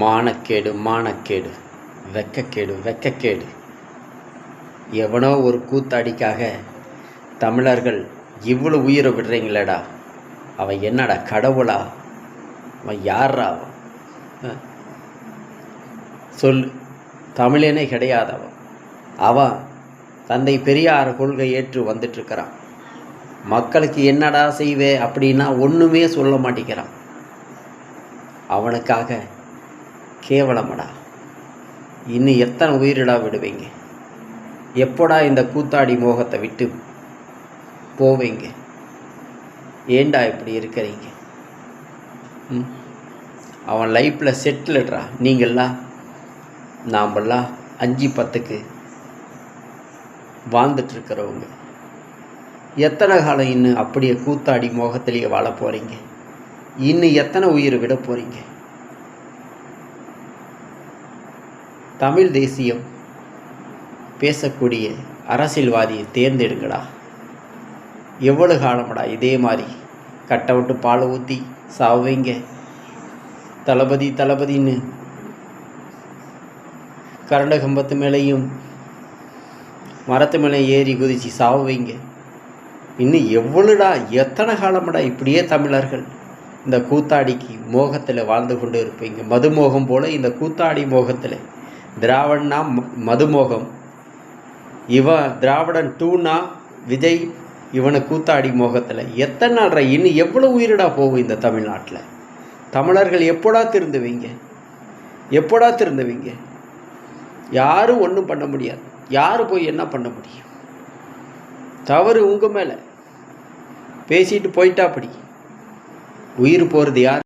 மானக்கேடு மானக்கேடு, வெக்கக்கேடு வெக்கக்கேடு. எவனோ ஒரு கூத்தாடிக்காக தமிழர்கள் இவ்வளோ உயிரை விடுறீங்களேடா. அவன் என்னடா கடவுளா? அவன் யாரா? அவன் சொல்லு. தமிழனே கிடையாதவன். அவன் தந்தை பெரியார் கொள்கை ஏற்று வந்துட்டுருக்கிறான். மக்களுக்கு என்னடா செய்வே அப்படின்னா ஒன்றுமே சொல்ல மாட்டேங்கிறான். அவனுக்காக கேவலமடா. இன்னும் எத்தனை உயிரிடா விடுவீங்க? எப்போடா இந்த கூத்தாடி மோகத்தை விட்டு போவீங்க? ஏண்டா இப்படி இருக்கிறீங்க? அவன் லைஃப்பில் செட்டில்டுறா. நீங்கள்லாம் நாமெல்லாம் 5-10க்கு வாழ்ந்துட்டுருக்கிறவங்க எத்தனை காலம் இன்னும் அப்படியே கூத்தாடி மோகத்திலேயே வாழ போகிறீங்க? இன்னும் எத்தனை உயிரை விட போகிறீங்க? தமிழ் தேசியம் பேசக்கூடிய அரசியல்வாதியை தேர்ந்தெடுங்கடா. எவ்வளோ காலமடா இதே மாதிரி கட்டை விட்டு பாலை ஊற்றி சாவுவீங்க? தளபதி தளபதின்னு கரண்ட கம்பத்து மேலேயும் மரத்து மேலே ஏறி குதித்து சாவுவீங்க? இன்னும் எவ்வளோடா எத்தனை காலமடா இப்படியே தமிழர்கள் இந்த கூத்தாடிக்கு மோகத்தில் வாழ்ந்து கொண்டு இருப்பீங்க? மதுமோகம் போல் இந்த கூத்தாடி மோகத்தில். திராவிடன்னா மதுமோகம், இவன் திராவிடன் 2னா விஜய், இவனை கூத்தாடி மோகத்தில். எத்தனை நாள்ரா? இன்னும் எவ்வளோ உயிரிடா போகும் இந்த தமிழ்நாட்டில்? தமிழர்கள் எப்போடா திருந்துவீங்க? எப்போடா திருந்துவீங்க? யாரும் ஒன்றும் பண்ண முடியாது. யார் போய் என்ன பண்ண முடியும்? தவறு உங்கள் மேலே. பேசிட்டு போயிட்டா அப்படி உயிர் போகிறது யார்?